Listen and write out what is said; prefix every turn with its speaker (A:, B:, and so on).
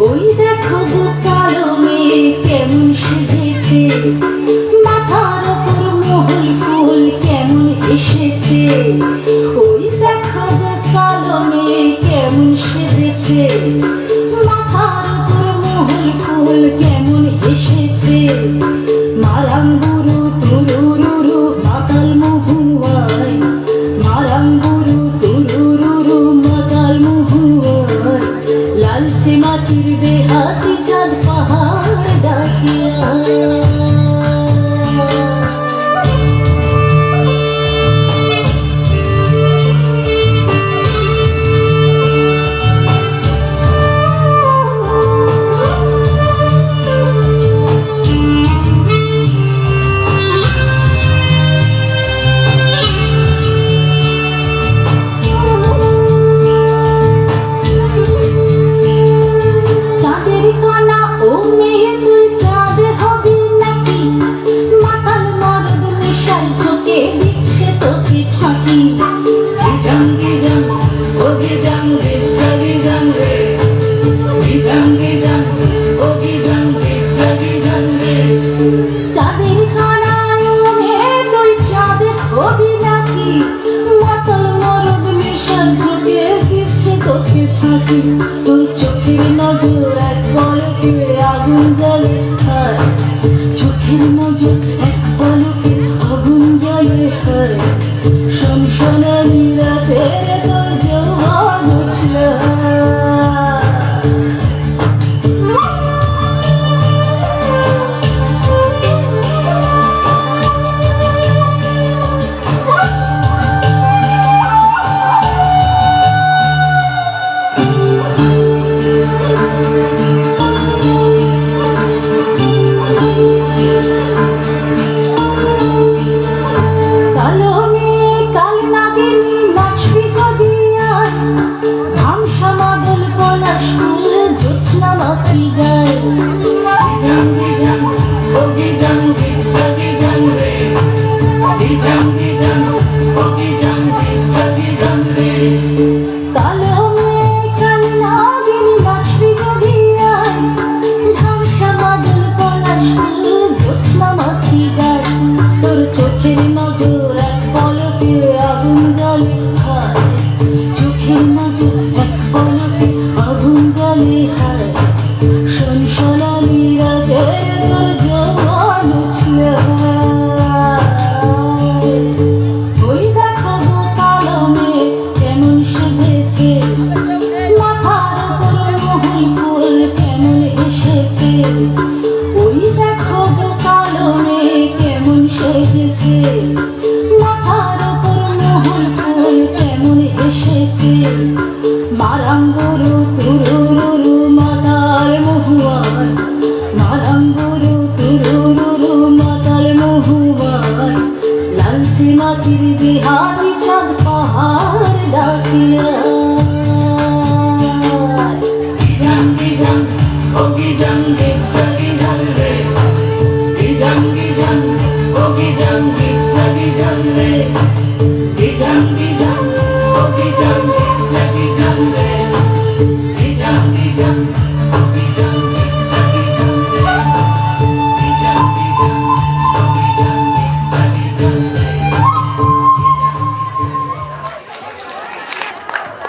A: ওই দেখো গো কালো মেয়ে কেমন সেজেছে, মাথার ওপর মহল ফুল কেমন এসেছে। ওই দেখো গো কালো মেয়ে কেমন সেজেছে, মাথার ওপর মহল ফুল কেমন এসেছে। মারাঙ্গুরু তুরুরুরু মাতাল মহুয়ায়, মারাঙ্গুরু তুরুরুরু মাতাল মহুয়ায়, লালচে মাটির দেহাতি চাঁদ পাহাড় ডাকিয়া। তোর চোখের নজর এক পলকে আগুন জ্বলে, চোখের নজর এক পলকে আগুন জ্বলে। শমশানী রাতে তোর যৌবন উঠল। তোর চোখের নজর এক পলকে আগুন জ্বলে, চোখের নজর এক পলকে আগুন জ্বলে। শনশনানি রাতে তোর যৌবন উঠল। ওই দেখো গো কালো মেয়ে কেমন সেজেছে, মাথার ওপর মহল ফুল কেমন এসেছে। ওই দেখো গো কালো মেয়ে কেমন সেজেছে, মাথার ওপর মহল ফুল কেমন এসেছে। মারাঙ্গুরু তুরুরুরু মাতাল মহুয়ায়, মারাঙ্গুরু তুরুরুরু মাতাল মহুয়ায়, লালচে মাটির দেহাতি চাঁদ পাহাড় ডাকিয়া।
B: Jump,